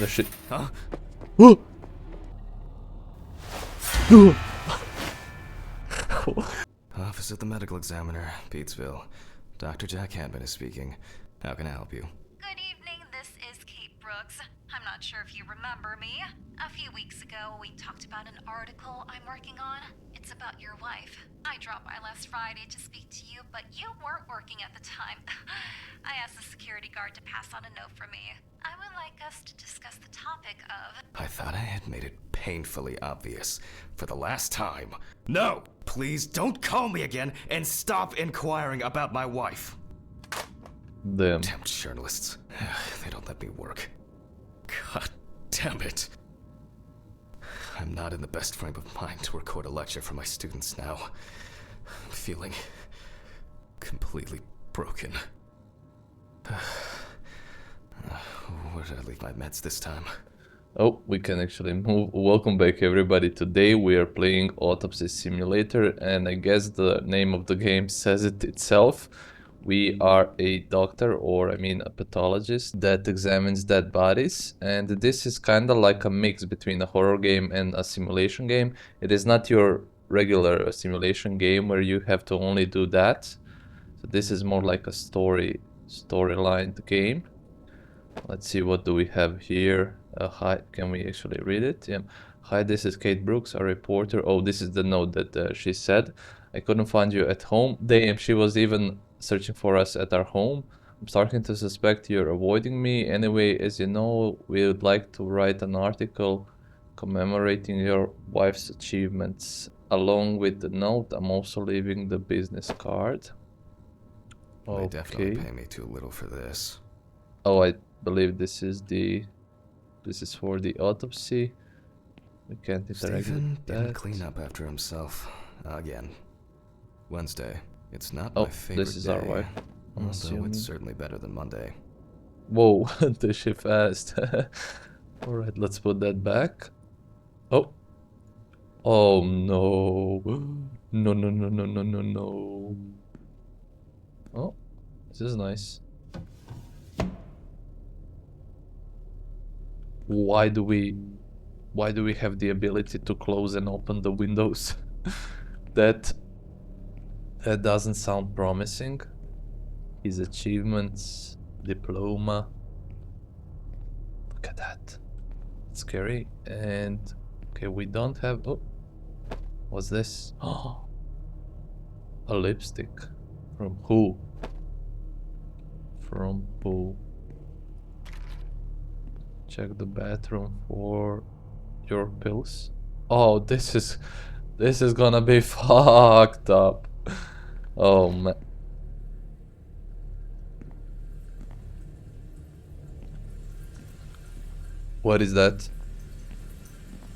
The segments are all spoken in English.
The shit. Huh? Office of the Medical Examiner, Pete'sville. Dr. Jack Hanman is speaking. How can I help you? Good evening, this is Kate Brooks. I'm not sure if you remember me. A few weeks ago, we talked about an article I'm working on. It's about your wife. I dropped by last Friday to speak to you, but you weren't working at the time. I asked the security guard to pass on a note for me. I would like us to discuss the topic of... I thought I had made it painfully obvious for the last time. No! Please don't call me again and stop inquiring about my wife. Damn. Damn journalists. They don't let me work. God damn it. I'm not in the best frame of mind to record a lecture for my students now. I'm feeling completely broken. Where did I leave my meds this time? Oh, we can actually move. Welcome back, everybody. Today we are playing Autopsy Simulator, and I guess the name of the game says it itself. We are a doctor, or I mean a pathologist, that examines dead bodies, and this is kind of like a mix between a horror game and a simulation game. It is not your regular simulation game where you have to only do that. So this is more like a storyline game. Let's see, what do we have here? Hi, can we actually read it? Yeah. Hi, this is Kate Brooks, a reporter. Oh, this is the note that she said. I couldn't find you at home. Damn, she was even searching for us at our home. I'm starting to suspect you're avoiding me. Anyway, as you know, we would like to write an article commemorating your wife's achievements. Along with the note, I'm also leaving the business card. They definitely pay me too little for this. Oh, I believe this is for the autopsy. We can't interact Stephen with that. didn't clean up after himself again. Wednesday. It's not my favorite this is day, our wife. although it's certainly better than Monday. Whoa, this shit fast. Alright, let's put that back. Oh. Oh no. No, no, no, no, no, no, no. Oh, this is nice. Why do we have the ability to close and open the windows? That doesn't sound promising. His achievements, diploma. Look at that. It's scary. And okay, we don't have. Oh, what's this? Oh, a lipstick. From who? From who? Check the bathroom for your pills. Oh, this is gonna be fucked up. Oh man. What is that?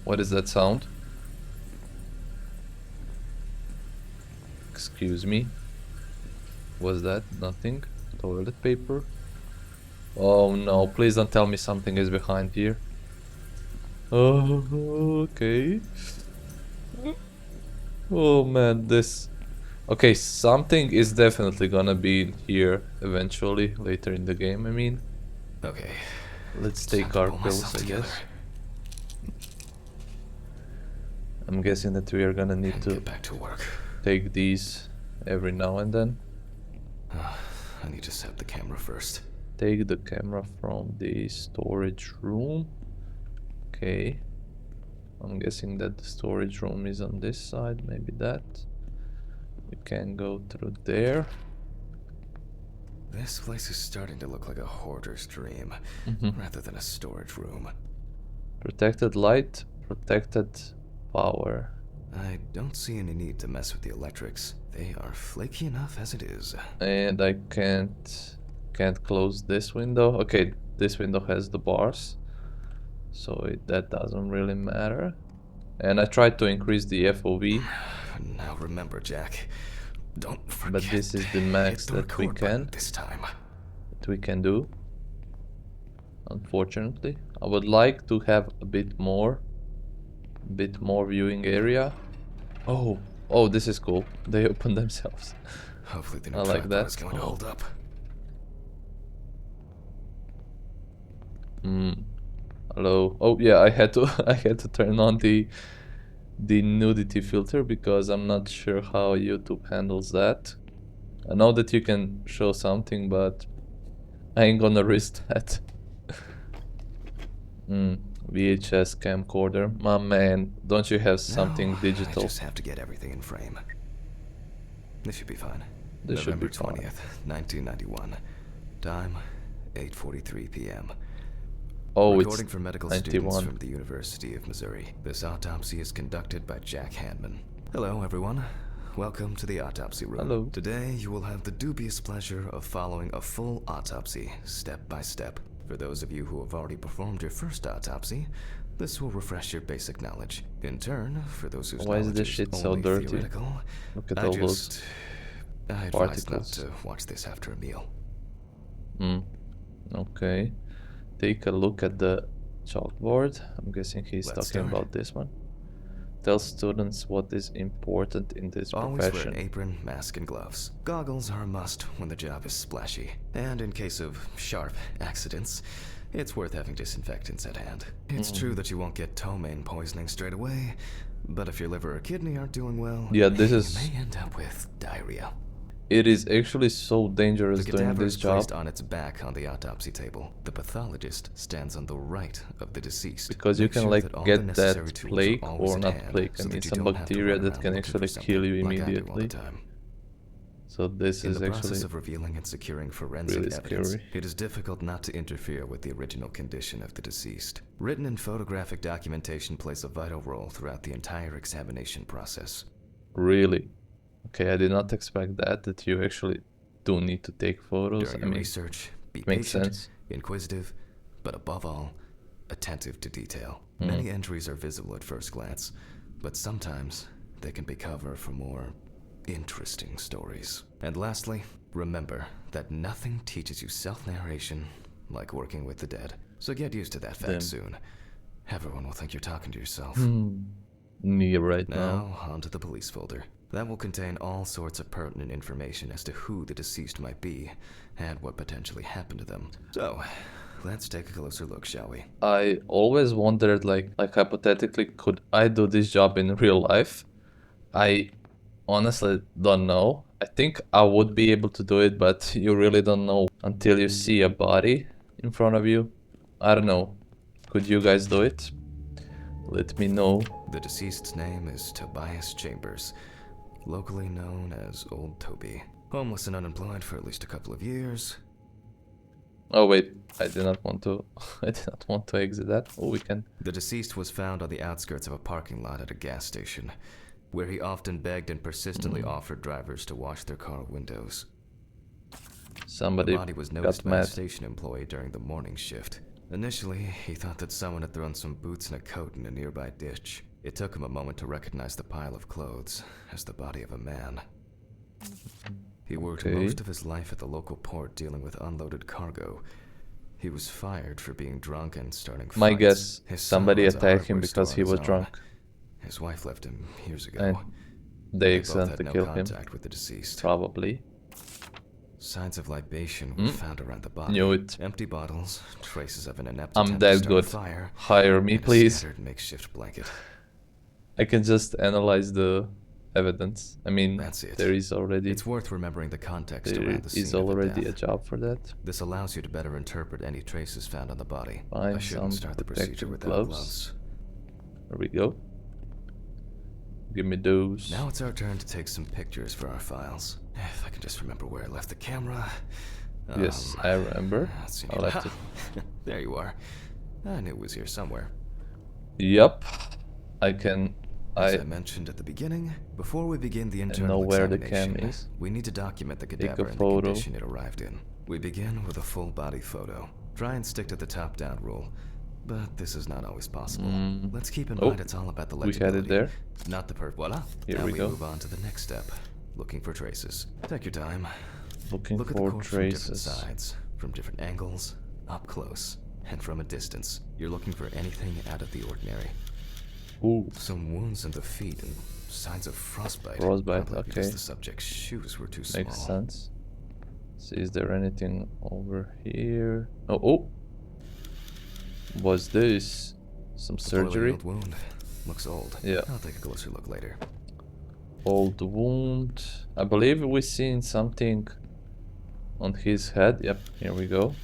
What is that sound? Excuse me. Was that nothing? Toilet paper? Oh no, please don't tell me something is behind here. Oh, okay. Oh man, this... Okay, something is definitely gonna be here eventually, later in the game, I mean. Okay. Let's take our pills, I guess. I'm guessing that we are gonna need to get back to work. Take these every now and then. I need to set up the camera first. Take the camera from the storage room. Okay. I'm guessing that the storage room is on this side, maybe that. We can go through there. This place is starting to look like a hoarder's dream, rather than a storage room. Protected light, protected power. I don't see any need to mess with the electrics. They are flaky enough as it is. And I can't close this window. Okay, this window has the bars, so that doesn't really matter. And I tried to increase the FOV. Now remember, Jack, don't forget. But this is the max that we can. This time. That we can do. Unfortunately, I would like to have a bit more viewing area. Oh, this is cool. They open themselves. Hopefully the I like that. is going to hold up. Hello. Oh yeah, I had to I had to turn on the nudity filter because I'm not sure how YouTube handles that. I know that you can show something, but I ain't gonna risk that. VHS camcorder. My man, don't you have something Now, I digital? just have to get everything in frame. This should be fine. This should November be fine. 20th, 1991. Time, 8:43 p.m. Oh, Recording it's for medical 91. students from the University of Missouri. This autopsy is conducted by Jack Hanman. Hello, everyone. Welcome to the autopsy room. Hello. Today, you will have the dubious pleasure of following a full autopsy, step by step. For those of you who have already performed your first autopsy, this will refresh your basic knowledge. In turn, for those whose Why is knowledge this is shit so only dirty? theoretical, Look at I all those advise not particles. to watch this after a meal. Okay. Take a look at the chalkboard. I'm guessing he's Let's talking start. about this one. Tell students what is important in this Always wear an profession. apron, mask, and gloves. Goggles are a must when the job is splashy. And in case of sharp accidents, it's worth having disinfectants at hand. It's true that you won't get ptomaine poisoning straight away, but if your liver or kidney aren't doing well, Yeah, this you is... may end up with diarrhea. It is actually so dangerous The doing cadaver this is job placed on its back on the autopsy table. The pathologist stands on the right of the deceased. because you Make can sure like that all the get necessary that tools are plague always or at not hand, plague. I so mean that you some don't have to bacteria run that around can looking for actually kill you something, like I do all the immediately. time. So this In is the actually process of revealing and securing forensic really evidence, scary. it is difficult not to interfere with the original condition of the deceased. Written and photographic documentation plays a vital role throughout the entire examination process. Really. Okay, I did not expect that you actually do need to take photos. During I your mean, research, be makes patient, sense. inquisitive, but above all, attentive to detail. Many entries are visible at first glance, but sometimes they can be cover for more interesting stories. And lastly, remember that nothing teaches you self-narration like working with the dead. So get used to that fact Damn. soon. Everyone will think you're talking to yourself. Me right now. Now, onto the police folder. That will contain all sorts of pertinent information as to who the deceased might be and what potentially happened to them. So, let's take a closer look, shall we? I always wondered, like hypothetically, could I do this job in real life? I honestly don't know. I think I would be able to do it, but you really don't know until you see a body in front of you. I don't know. Could you guys do it? Let me know. The deceased's name is Tobias Chambers, locally known as Old Toby. Homeless and unemployed for at least a couple of years. Oh wait, I did not want to. I did not want to exit that. Oh, we can. The deceased was found on the outskirts of a parking lot at a gas station, where he often begged and persistently offered drivers to wash their car windows. Somebody The body was noticed got by a mad. station employee during the morning shift. Initially, he thought that someone had thrown some boots and a coat in a nearby ditch. It took him a moment to recognize the pile of clothes as the body of a man. He worked Okay. most of his life at the local port dealing with unloaded cargo. He was fired for being drunk and starting fights. My guess, His son somebody owns a attacked him hardware because store he on was his own. drunk His wife left him years ago. and they They both had accidentally no killed him. contact with the deceased. Probably. Signs of libation were found around the body. Knew it. Empty bottles, traces of an inept I'm attempt to that start a good. fire, Hire me, and a please. scattered makeshift blanket. I can just analyze the evidence. I mean, That's it. there is already It's worth remembering the context there around the scene is of already the a death. job for that. This allows you to better interpret any traces found on the body. I Find shouldn't some start the procedure protective without gloves. gloves. There we go. Give me those. Now it's our turn to take some pictures for our files. If I can just remember where I left the camera. Yes, I remember. Let's see. I left it. There you are. I knew it was here somewhere. Yup. I can. As I mentioned at the beginning, before we begin the internal know where the cam examination, is. we need to document the Take cadaver a and the photo. condition it arrived in. We begin with a full body photo. Try and stick to the top-down rule, but this is not always possible. Let's keep in Oh, mind it's all about the we legibility, had it there. not the voila. Here now we go. move on to the next step, looking for traces. Take your time. Looking Look at the for corpse from different traces. sides, from different angles, up close, and from a distance. You're looking for anything out of the ordinary. Ooh, Some wounds in the feet and signs of frostbite. Frostbite, Probably because okay. the subject's shoes were too small. makes sense. So is there anything over here? Oh, Was this some Poorly surgery? healed wound. Looks old. Yeah. I'll take a closer look later. Old wound. I believe we seen something on his head. Yep, here we go.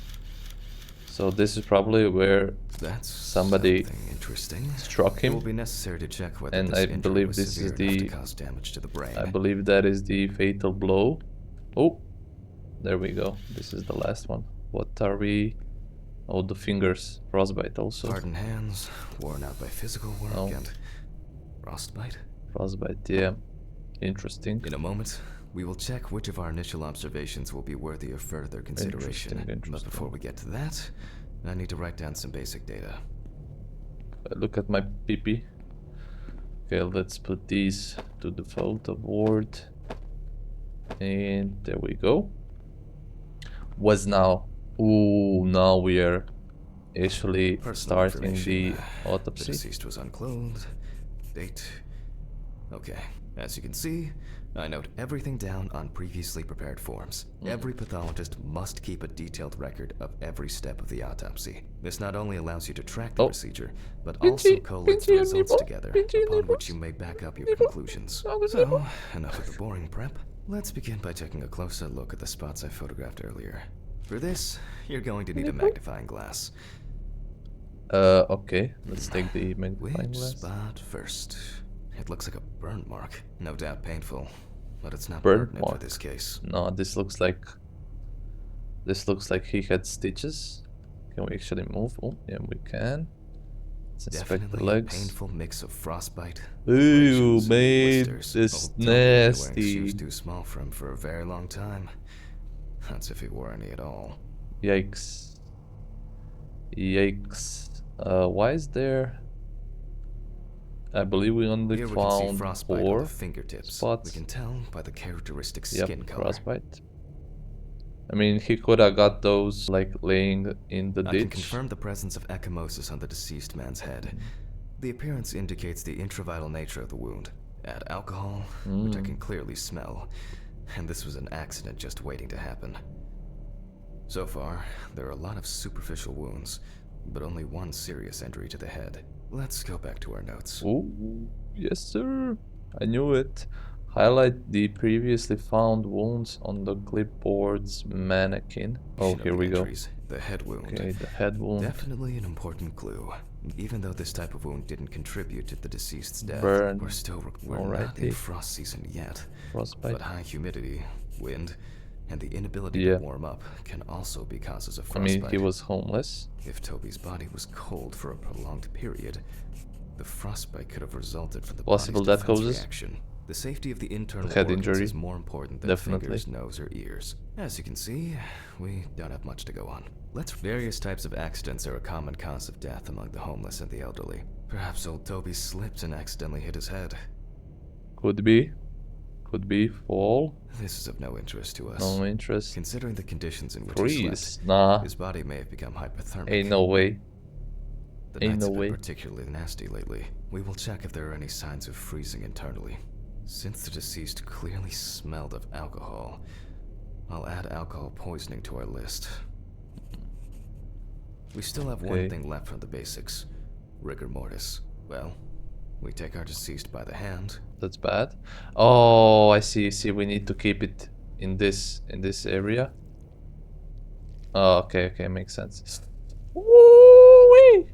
So this is probably where That's somebody something interesting. struck It will him. be necessary to check whether And this I injury believe was this is severe enough to the- cause damage to the brain. I believe that is the fatal blow. Oh, there we go. This is the last one. What are we? Oh, the fingers. Frostbite also. Hardened hands, worn out by physical work, Oh. and frostbite. Frostbite, yeah. Interesting. In a moment, we will check which of our initial observations will be worthy of further consideration. But Interesting. before we get to that, I need to write down some basic data. Look at my PP. Okay, let's put these to the photo board. And there we go. Was now. Ooh, now we are actually Personal starting the information. The autopsy. deceased was unclothed. Date. Okay. As you can see, I note everything down on previously prepared forms. Every pathologist must keep a detailed record of every step of the autopsy. This not only allows you to track the procedure, but also collates the results together, upon which you may back up your conclusions. So, enough of the boring prep. Let's begin by taking a closer look at the spots I photographed earlier. For this, you're going to need a magnifying glass. Okay, let's take the magnifying Which glass. spot first? It looks like a burn mark. No doubt painful, but it's not Burn pertinent for mark. this case. No, this looks like he had stitches. Can we actually move? Oh, yeah, we can. Let's inspect the Definitely a legs. painful mix of frostbite. Ooh, abrasions, mate, blisters. this Old Toby may be wearing nasty. shoes too small for him for a very long time. That's if he wore any at all. Yikes. Yikes. Why is there... I believe we only Here we can see found frostbite on 4 the fingertips. spots. We can tell by the characteristic Yep, skin color. frostbite. I mean, he could have got those, like, laying in the I ditch. can confirm the presence of ecchymosis on the deceased man's head. The appearance indicates the intravital nature of the wound. Add alcohol, which I can clearly smell, and this was an accident just waiting to happen. So far, there are a lot of superficial wounds, but only one serious injury to the head. Let's go back to our notes. Ooh, yes, sir. I knew it. Highlight the previously found wounds on the clipboard's mannequin. Oh, here we go. Entries. The head wound. Okay, the head wound. Definitely an important clue. Even though this type of wound didn't contribute to the deceased's death, Burn. we're not in Alrighty. frost season yet. Frostbite. But high humidity, wind, and the inability Yeah. to warm up can also be causes of I frostbite. mean, he was homeless. If Toby's body was cold for a prolonged period, the frostbite could have resulted from the Possible body's death defense causes? reaction. The safety of the internal Head organs injury? is more important than Definitely. fingers, nose, or ears. As you can see, we don't have much to go on. Various types of accidents are a common cause of death among the homeless and the elderly. Perhaps old Toby slipped and accidentally hit his head. Could be. Could be fall. This is of no interest to us. No interest. Considering the conditions in which he Freeze. slept, Nah. his body may have become hypothermic. Ain't no way. The Ain't nights no have been way. particularly nasty lately. We will check if there are any signs of freezing internally. Since the deceased clearly smelled of alcohol, I'll add alcohol poisoning to our list. We still have one Okay. thing left from the basics. Rigor mortis. Well, we take our deceased by the hand. That's bad. Oh, I see. See, we need to keep it in this area. Oh, okay, okay, makes sense. Woo-wee!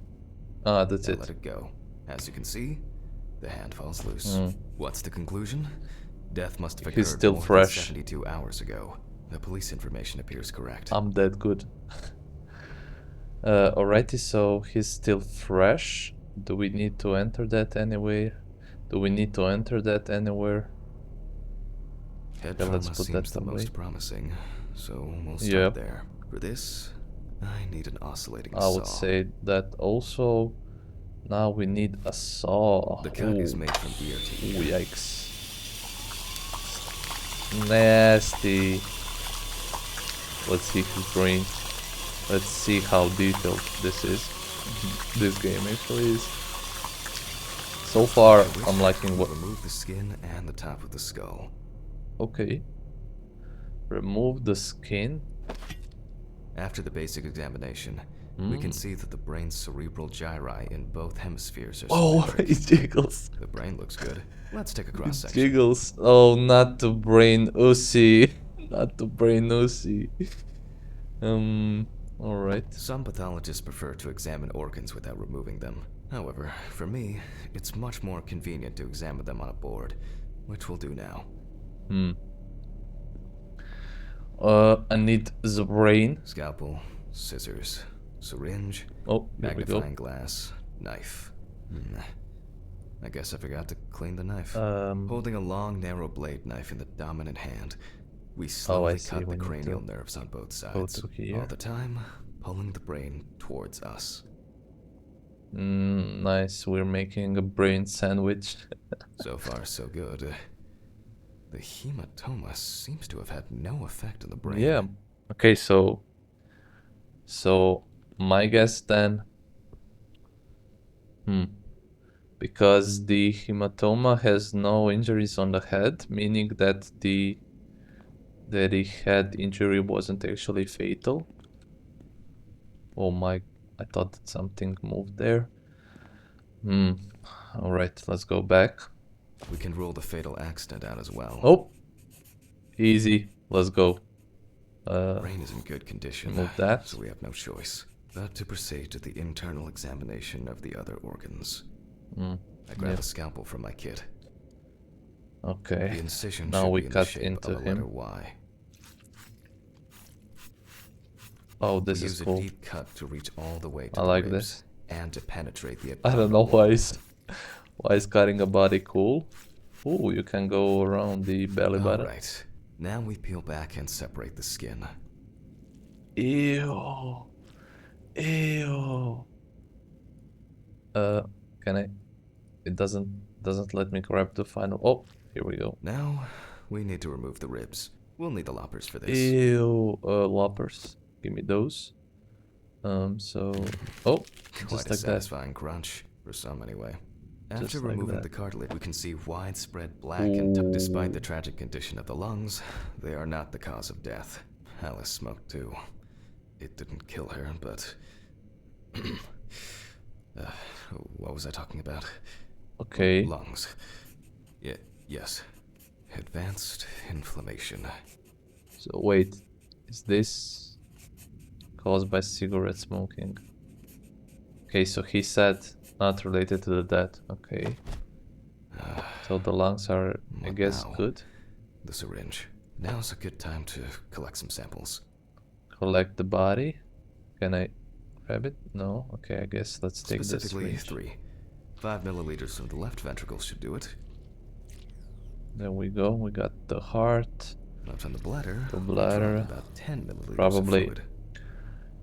Ah, that's and it. let it go. As you can see, the hand falls loose. Mm. What's the conclusion? Death must have He's occurred still more than fresh. 72 hours ago. The police information appears correct. I'm that good. Alrighty, so he's still fresh. Do we need to enter that anywhere? Do we need to enter that anywhere? Head Okay, let's trauma put seems that the away. most promising, so we'll start Yep. there. For this, I need an oscillating I saw. would say that also. Now we need a saw. The cut is Ooh. made from ear to ear. Ooh, yikes. Nasty. Let's see his brain. Let's see how detailed this is. This game actually is. So far, I'm liking what... Remove the skin and the top of the skull. Okay. Remove the skin. After the basic examination, We can see that the brain's cerebral gyri in both hemispheres are Oh, symmetric. it jiggles. The brain looks good. Let's take a It cross section. jiggles. Oh, not the brain Uzi. Not the brain Uzi. Alright. Some pathologists prefer to examine organs without removing them. However, for me, it's much more convenient to examine them on a board, which we'll do now. I need the brain. Scalpel, scissors, syringe, Oh, here we go. magnifying glass, knife. I guess I forgot to clean the knife. Holding a long, narrow blade knife in the dominant hand, we slowly see. cut We the need cranial to nerves on both go sides, to here. all the time pulling the brain towards us. Nice. We're making a brain sandwich. So far, so good. The hematoma seems to have had no effect on the brain. Yeah. Okay, so my guess then, because the hematoma has no injuries on the head, meaning that the head injury wasn't actually fatal. Oh my, I thought that something moved there. All right, let's go back. We can rule the fatal accident out as well. Oh, easy. Let's go. Brain is in good condition, Remove that. so we have no choice but to proceed to the internal examination of the other organs. I grab a scalpel from my kit. Okay. The incision Now should we be in cut the shape into of a letter him. Y. Oh, this We is use cool. a deep cut to reach all the way to I the like ribs this. and to penetrate the I don't know abdominal why is cutting a body cool. Ooh, you can go around the belly button. Alright, now we peel back and separate the skin. Ew. Ew. Can I? It doesn't let me grab the final. Oh, here we go. Now, we need to remove the ribs. We'll need the loppers for this. Ew. Loppers. Give me those. So. Oh, Quite just a like that. satisfying crunch, for some anyway. After Just like removing that. the cartilage, we can see widespread black, and despite the tragic condition of the lungs, they are not the cause of death. Alice smoked too. It didn't kill her, but... what was I talking about? Okay. Lungs. Yes. Advanced inflammation. So wait, is this caused by cigarette smoking? Okay, so he said not related to the death. Okay. So the lungs are, I guess, now? good. The syringe. Now's a good time to collect some samples. Collect the body. Can I grab it? No. Okay, I guess let's take this. Specifically 3. 5 milliliters from the left ventricle should do it. There we go. We got the heart. Left on the bladder. The we'll bladder. drop about 10 milliliters Probably. of fluid.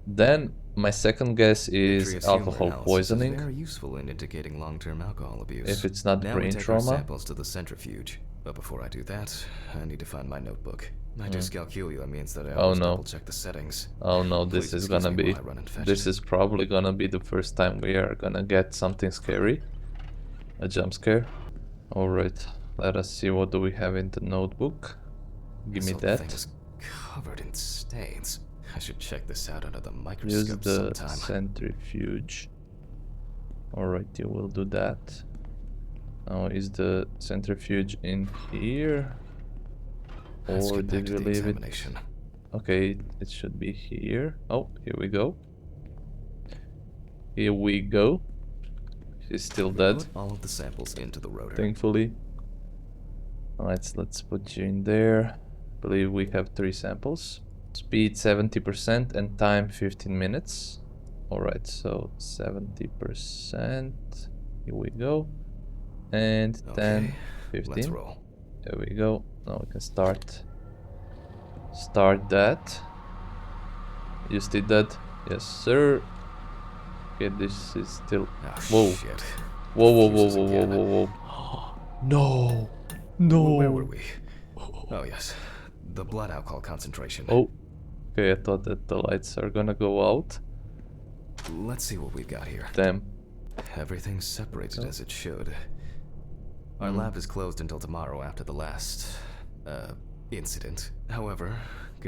Then my second guess is Vitreous alcohol humor analysis is poisoning. very useful in indicating long-term alcohol abuse. If it's not now brain we take trauma. our samples to the centrifuge. But before I do that, I need to find my notebook. My dyscalculia means that I always no. double-check the settings. Oh no, this Please is excuse gonna me be. while I run and fetch This it. is probably gonna be the first time we are gonna get something scary. A jump scare. Alright, let us see what do we have in the notebook. Give me This whole thing that. is covered in stains. I should check this out under the Use microscope the sometime. centrifuge. Alright, you will do that. Now is the centrifuge in here? Let's Or get back did to we the leave it? examination. Okay, it should be here. Oh, here we go. Here we go. She's still dead, Put all of the samples into the rotor. thankfully. Alright, so let's put you in there. I believe we have 3 samples. Speed 70% and time 15 minutes. Alright, so 70%. Here we go. And then Okay, 15. let's roll. There we go. Now we can start. Start that. You still dead? Yes, sir. Okay, this is still. Ah, Whoa. shit. Whoa, whoa, whoa, Fuses whoa, whoa, again. whoa, whoa. No. No. Where were we? Oh, yes. The blood alcohol concentration. Oh. Okay, I thought that the lights are gonna go out. Let's see what we've got here. Damn. Everything's separated as it should. Our lab is closed until tomorrow after the last, incident. However,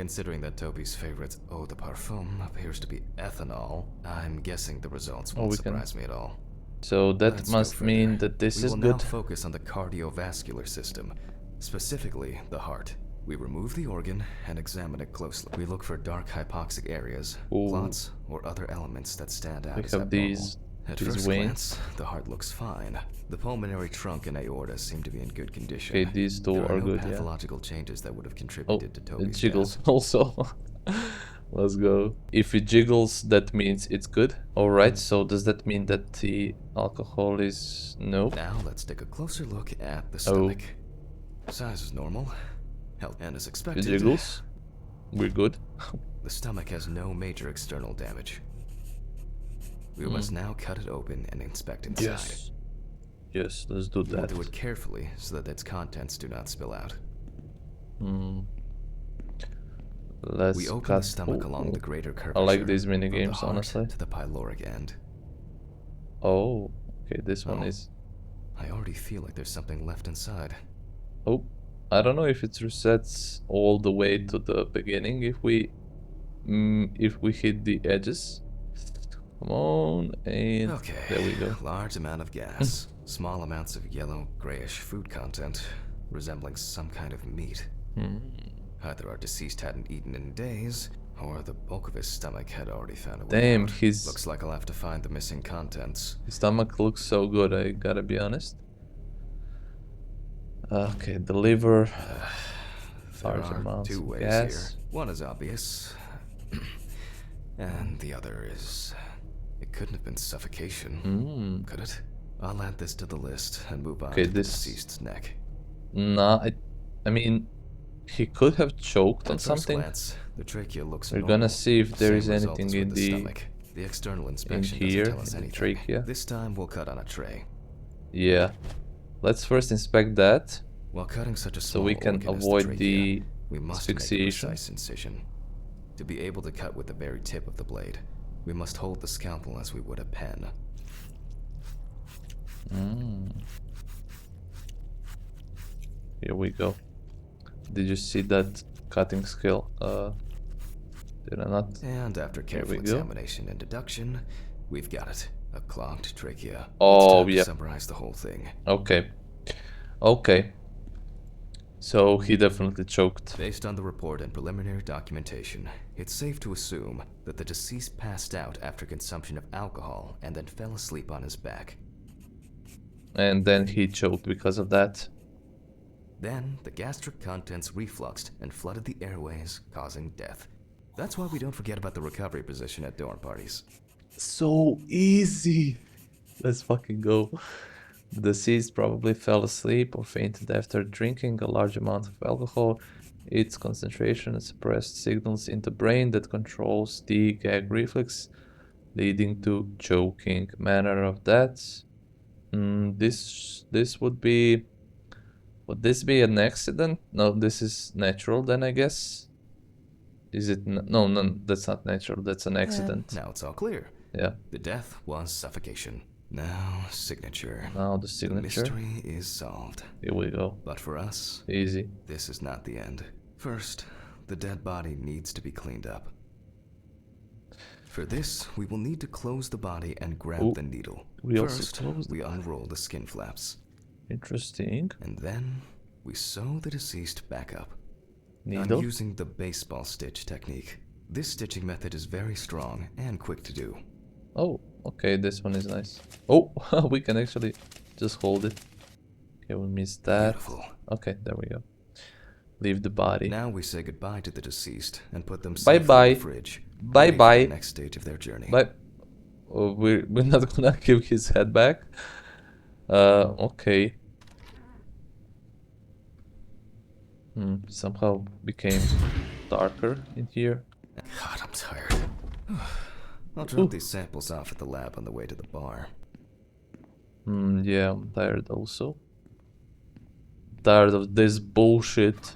Considering that Toby's favorite eau de parfum appears to be ethanol, I'm guessing the results won't we can- surprise me at all. So that Let's go must further. mean that this we is will good. now focus on the cardiovascular system, specifically the heart. We remove the organ and examine it closely. We look for dark hypoxic areas, Ooh. clots, or other elements that stand out We as have abnormal. these At veins. first glance, the heart looks fine. The pulmonary trunk and aorta seem to be in good condition. Okay, these two There are no good, yeah. pathological changes that would have Oh, contributed to it Toby's jiggles death. also. Let's go. If it jiggles, that means it's good. Alright, so does that mean that the alcohol is... Nope. Now let's take a closer look at the Oh. stomach. Size is normal, health and as It expected. jiggles. We're good. The stomach has no major external damage. We must now cut it open and inspect inside. Yes. Yes, let's do We'll that. do it carefully so that its contents do not spill out. Let's We open cut... the stomach Ooh, along ooh. the greater curvature. I like these mini from the games, heart honestly. to the pyloric end. Oh, okay, this one Oh. is... I already feel like there's something left inside. Oh, I don't know if it resets all the way to the beginning if we hit the edges. Come on, and Okay, there we go. large amount of gas, small amounts of yellow, grayish food content, resembling some kind of meat. Either our deceased hadn't eaten in days, or the bulk of his stomach had already found a way Damn, out. his Looks like I'll have to find the missing contents. stomach looks so good, I gotta be honest. Okay, the liver, There large are amounts two of ways gas. here. One is obvious, and the other is... It couldn't have been suffocation, could it? I'll add this to the list and move on Okay, to the this- deceased's neck. Nah, I mean, he could have choked on At first something. glance, the trachea looks We're normal. gonna see if there Same is result anything as in with the stomach. The external inspection here, doesn't tell us in the anything. trachea. This time we'll cut on a tray. Yeah. Let's first inspect that While cutting such a so small we can organ as avoid trachea, the we must make a asphyxiation. precise incision. To be able to cut with the very tip of the blade, we must hold the scalpel as we would a pen. Here we go. Did you see that cutting skill? Did I not? And after careful we go. examination and deduction, we've got it. A clogged trachea. Oh, It's time to yeah. summarize the whole thing. Okay. Okay. So he definitely choked. Based on the report and preliminary documentation, it's safe to assume that the deceased passed out after consumption of alcohol and then fell asleep on his back. And then he choked because of that. Then, the gastric contents refluxed and flooded the airways, causing death. That's why we don't forget about the recovery position at dorm parties. So easy. Let's fucking go. The deceased probably fell asleep or fainted after drinking a large amount of alcohol. Its concentration suppressed signals in the brain that controls the gag reflex, leading to choking. Manner of death. This would be... Would this be an accident? No, this is natural then, I guess. Is it? No, that's not natural. That's an accident. Now it's all clear. Yeah. The death was suffocation. Now, signature. Now the The signature. mystery is solved. Here we go. But for us, Easy. this is not the end. First, the dead body needs to be cleaned up. For this, we will need to close the body and grab Ooh, the needle. we also First, close the we body. unroll the skin flaps. Interesting. And then, we sew the deceased back up. Needle. I'm using the baseball stitch technique. This stitching method is very strong and quick to do. Oh, okay, this one is nice. Oh, we can actually just hold it. Okay, we missed that. Beautiful. Okay, there we go. Leave the body. Now we say goodbye to the deceased and put them Bye safely bye. in the fridge. Bye ready for bye. the next stage of their journey. But we're not gonna give his head back. Okay. Somehow became darker in here. God, I'm tired. I'll drop these samples off at the lab on the way to the bar. Yeah, I'm tired also. Tired of this bullshit.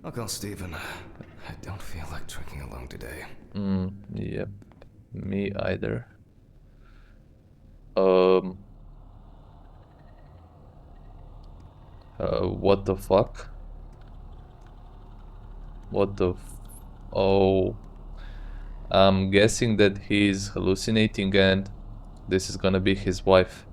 I'll call Steven. I don't feel like drinking alone today. Yep. Me either. What the fuck? What the Oh, I'm guessing that he's hallucinating and this is gonna be his wife.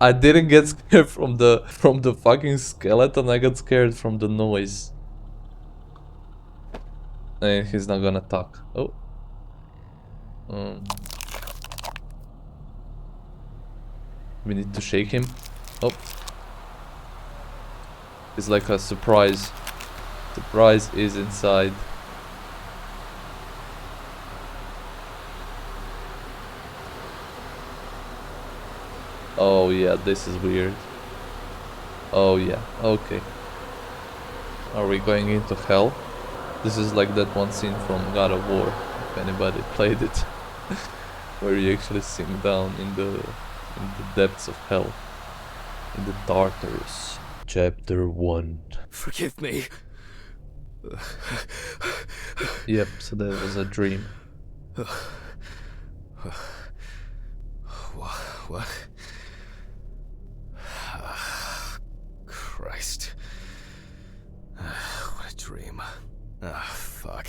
I didn't get scared from the fucking skeleton. I got scared from the noise. And he's not gonna talk. Oh. We need to shake him. Oh. It's like a surprise. Surprise is inside. Oh yeah, this is weird. Oh yeah, okay. Are we going into hell? This is like that one scene from God of War, if anybody played it. Where you actually sink down in the depths of hell. In the Tartarus. Chapter 1. Forgive me. Yep, so that was a dream. What? Christ. What a dream. Fuck.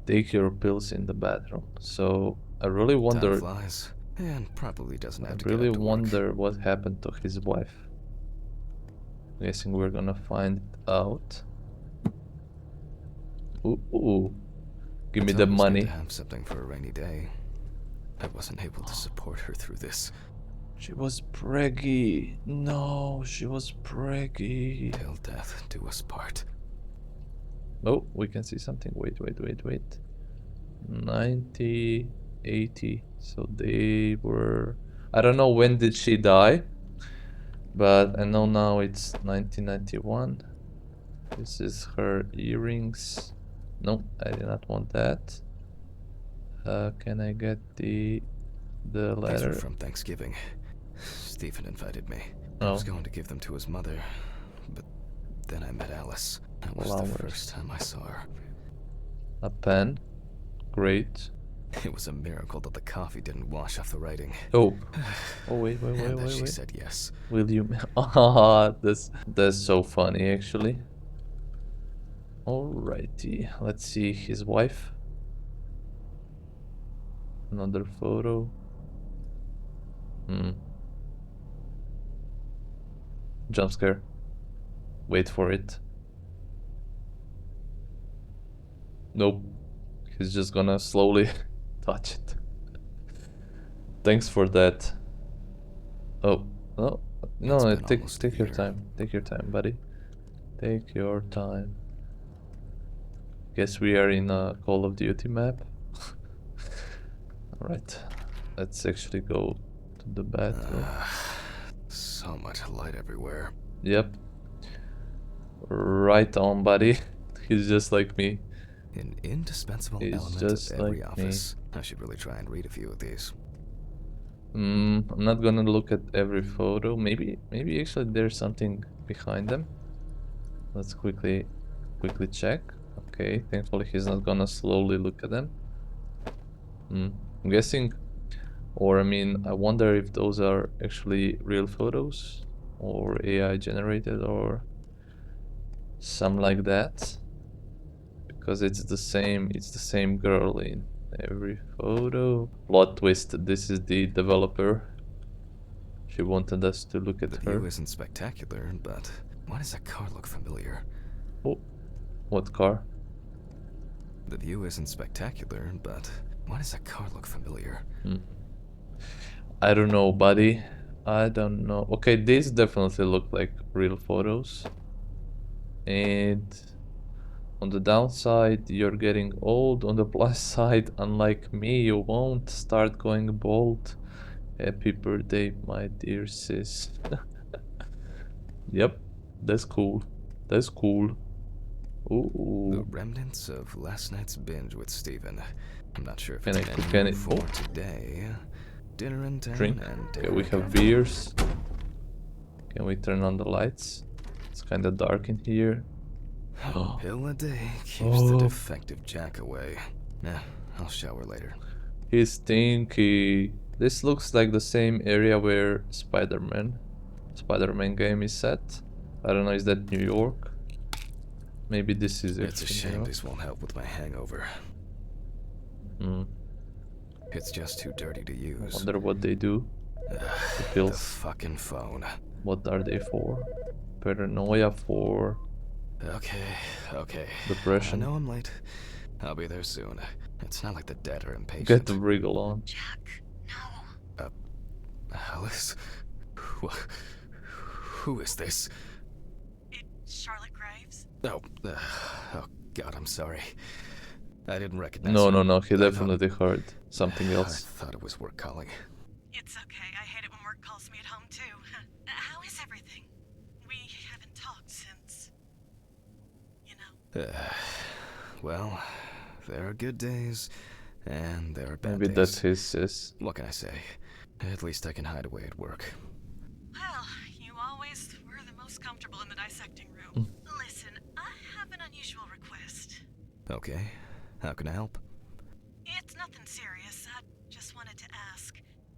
Take your pills in the bathroom. So I really wonder. Time flies, and probably doesn't have to I really get up to wonder work. what happened to his wife. Guessing we're gonna find it out. Ooh. Give me It's the always good money. to have something for a rainy day. I wasn't able to support her through this. She was preggy. No, she was preggy. Till death do us part. Oh, we can see something. Wait. 90, 80. So they were... I don't know when did she die. But I know now it's 1991. This is her earrings. No, I did not want that. Can I get the These are letter? from Thanksgiving. Stephen invited me. I Oh. was going to give them to his mother, but then I met Alice. That was Flowers. the first time I saw her. A pen. Great. It was a miracle that the coffee didn't wash off the writing. Oh. Oh wait. And that she said yes. Will you? Ah, that's so funny actually. Alrighty, let's see his wife. Another photo. Jump scare. Wait for it. Nope. He's just gonna slowly touch it. Thanks for that. Oh, no. No, It's been take almost a your year. time. Take your time, buddy. Take your time. Guess we are in a Call of Duty map. Alright. Let's actually go to the bathroom. So much light everywhere. Yep. Right on, buddy. He's just like me. An indispensable It's element just of every like me. office. I should really try and read a few of these. I'm not gonna look at every photo. Maybe actually there's something behind them. Let's quickly check. Okay, thankfully he's not gonna slowly look at them. I'm guessing, or I mean, I wonder if those are actually real photos or AI generated or some like that. Because it's the same girl in every photo. Plot twist, this is the developer. She wanted us to look at The her. view isn't spectacular, but why does that car look familiar? Oh, what car? The view isn't spectacular, but why does that car look familiar? I don't know, buddy. I don't know. Okay, these definitely look like real photos. And on the downside, you're getting old. On the plus side, unlike me, you won't start going bald. Happy birthday, my dear sis. Yep, that's cool. That's cool. The Ooh. remnants of last night's binge with Stephen. I'm not sure if Can it's I menu cook any- for oh. today. Dinner in town Drink. and Okay, dinner we in have cafe. beers. Can we turn on the lights? It's kind of dark in here. A pill a day keeps the Oh. defective Jack away. Nah, I'll shower later. He's stinky. This looks like the same area where Spider-Man Spider-Man game is set. I don't know, is that New York? Maybe this is It's a actually New shame York. this won't help with my hangover. Hmm. It's just too dirty to use. Wonder what they do. The The pills. fucking phone. What are they for? Paranoia, for Okay. depression. I know I'm late. I'll be there soon. It's not like the dead are impatient. Get the wriggle on. Jack, no. Alice? Who is this? It's Charlotte Graves. Oh God, I'm sorry. I didn't recognize No, you. no, he I thought- definitely heard something I else. thought it was work calling. It's okay. I hate it when work calls me at home, too. How is everything? We haven't talked since. You know. Well, there are good days, and there are bad Maybe days. that's his sis. What can I say? At least I can hide away at work. Well, you always were the most comfortable in the dissecting room. Listen, I have an unusual request. Okay, how can I help? It's nothing serious. I just wanted to ask.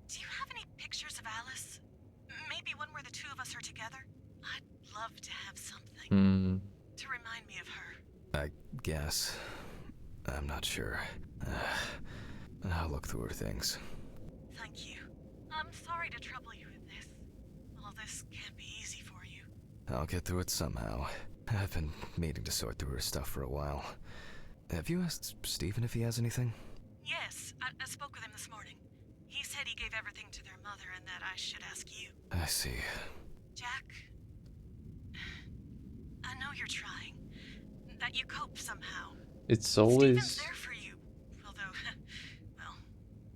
Do you have any pictures of Alice? Maybe one where the two of us are together? I'd love to have something Hmm. to remind me of her. I guess. I'm not sure. I'll look through her things. Thank you. I'm sorry to trouble you with this. All this can't be easy for you. I'll get through it somehow. I've been meaning to sort through her stuff for a while. Have you asked Stephen if he has anything? Yes, I spoke with him this morning. He said he gave everything to their mother and that I should ask you. I see. Jack, I know you're trying. That you cope somehow. It's Stephen's always there for you. Although, well,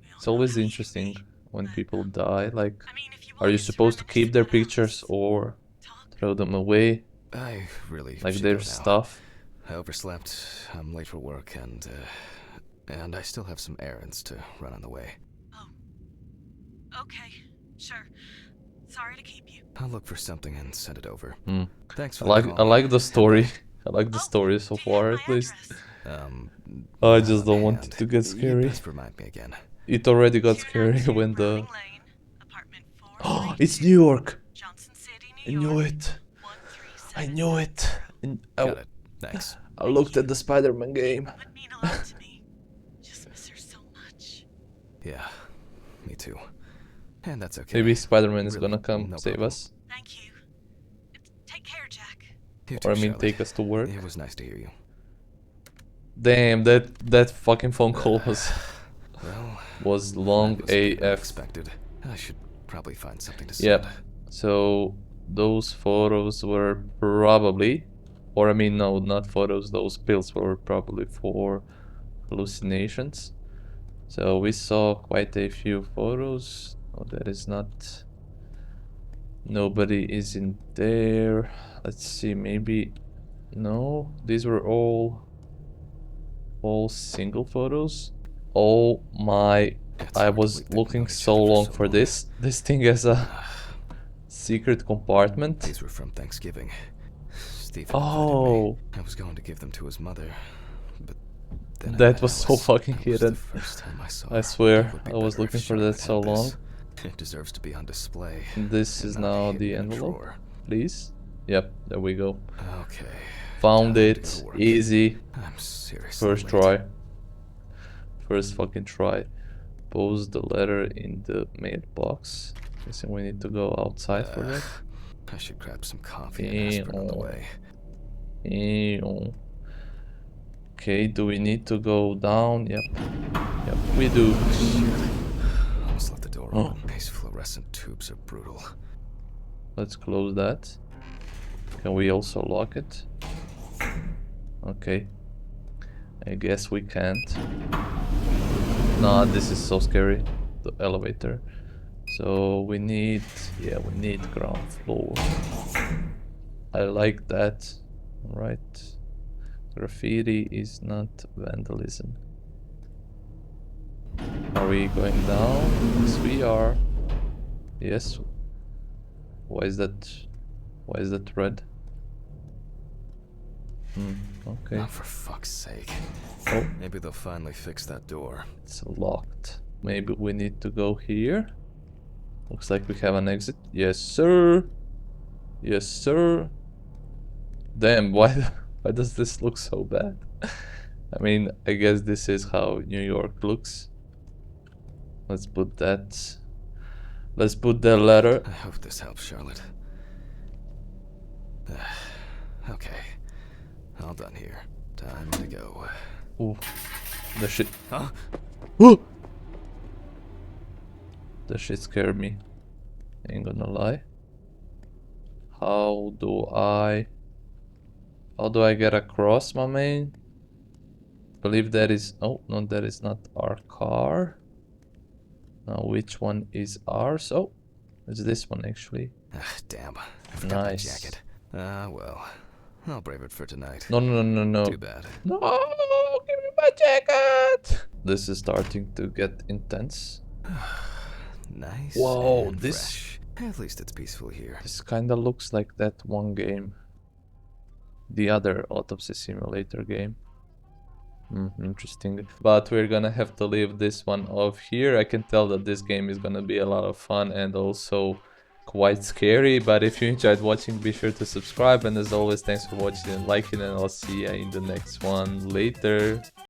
we all it's know always how you interesting be. when people die. Like, I mean, if you are want you us supposed to reminisce keep their about pictures Alice, or talk. throw them away, I really like should their go now. stuff? I overslept. I'm late for work, and I still have some errands to run on the way. Oh. Okay, sure. Sorry to keep you. I'll look for something and send it over. Hmm. Thanks I for like the I call. like the story. I like the Oh, story so do you have far, my at least. address? I not just on don't want hand. it to get You scary. best remind me again. It already got 292 scary when the. Browning Lane, apartment Oh, 432, it's New York! Johnson City, I New knew York. it! I 137. knew it! And Got it. Thanks. I looked at the Spider-Man game. Would mean a lot to me. Just miss her so much. Yeah, me too. And that's okay. Maybe Spider-Man is Really, gonna come no save problem. us. Thank you. Take care, Jack. You Or I too, mean, Charlotte. take us to work. It was nice to hear you. Damn, that fucking phone call Well, was long that was a bit AF. unexpected. I should probably find something to send. Yep. So those photos were probably, or I mean, no, not photos. Those pills were probably for hallucinations. So we saw quite a few photos. Oh, that is not. Nobody is in there. Let's see. Maybe. No, these were all single photos. Oh my! It's I hard to was believe they've looking known each so other long so for long. this. This thing has a secret compartment. These were from Thanksgiving. Stephen Oh. invited me. I was going to give them to his mother, but then I That met was so Alice. fucking That was the hidden. first time I saw I her. swear, It would be I was better looking if for Charlotte that so had this. long. It deserves to be on display. This and is not now hidden the in a envelope, drawer. please. Yep, there we go. Okay. Found time to it, go to work. easy, I'm seriously first late. try. First fucking try. Post the letter in the mailbox. Guessing we need to go outside for that. I should grab some coffee and aspirin on the way. Ew. Okay, do we need to go down? Yep. Yep, we do. Almost left the door Oh. open. These fluorescent tubes are brutal. Let's close that. Can we also lock it? Okay. I guess we can't. Nah, this is so scary. The elevator. So we need... yeah, we need ground floor. I like that. Right. Graffiti is not vandalism. Are we going down? Yes, we are. Yes. Why is that red? Okay. Oh, for fuck's sake. Oh, Maybe they'll finally fix that door. it's locked. Maybe we need to go here. Looks like we have an exit. Yes, sir. Yes, sir. Damn, why does this look so bad? I mean, I guess this is how New York looks. Let's put that. Let's put the letter. I hope this helps, Charlotte. Okay. All done here. Time to go. Ooh, the shit. Huh? Ooh! The shit scared me. Ain't gonna lie. How do I get across, my man? Believe that is. Oh no, that is not our car. Now which one is ours? Oh, it's this one actually. Damn. I forgot my Nice. jacket. Well. I'll brave it for tonight. No, no, no, no, no. Too bad. No, give me my jacket. This is starting to get intense. Nice. Whoa, and this fresh. At least it's peaceful here. this kind of looks like that one game. The other Autopsy Simulator game. Interesting. But we're gonna have to leave this one off here. I can tell that this game is gonna be a lot of fun and also quite scary. But if you enjoyed watching, be sure to subscribe. And as always, thanks for watching and liking, and I'll see you in the next one later.